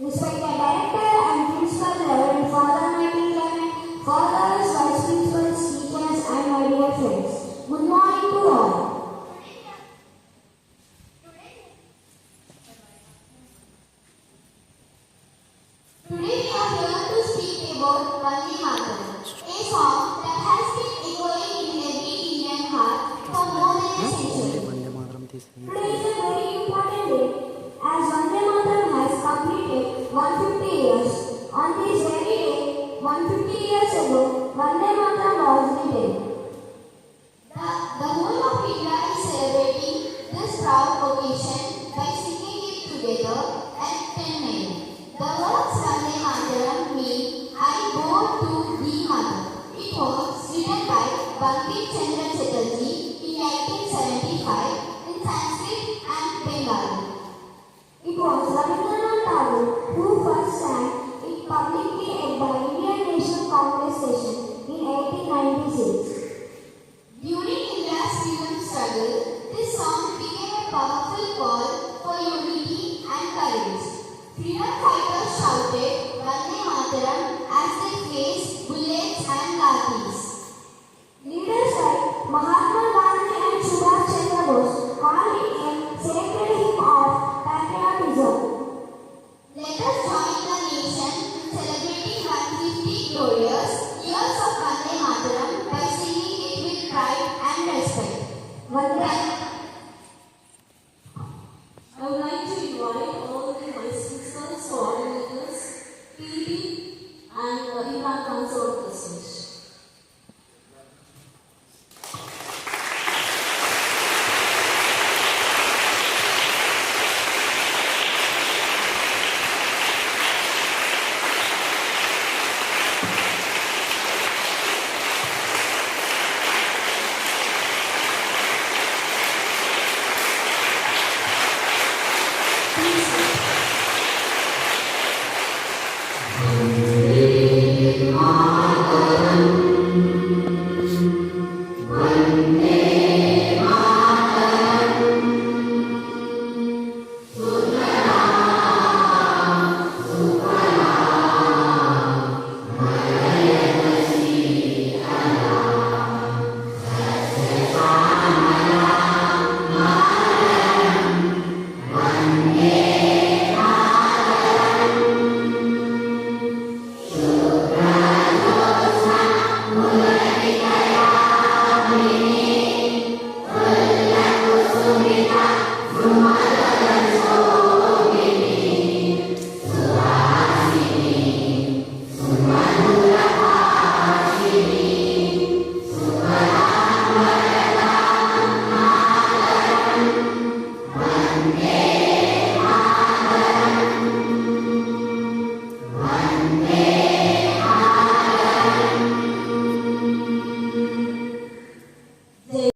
Respected Director and Principal Reverend Father Michael Clement, Fathers, Vice Principals, teachers and my dear friends. Good morning to all. Today we are here to speak about Vande Mataram, a song that has been echoing in every Indian heart for more than a century. Today is a very important day as Vande Mataram has completed 150 years. On this very day, 150 years ago, Vande Mataram was written. The whole of India is celebrating this proud occasion by singing it together at 10 a.m. The words Vande Mataram mean I go to thee mother. It was written by Bankim Chandra Chatterjee in 1875 in Sanskrit and Bengali. It was Rabindranath Tagore who first sang it publicly at the Indian National Congress session in 1896. During India's freedom struggle, this song became a powerful call for unity and courage. Freedom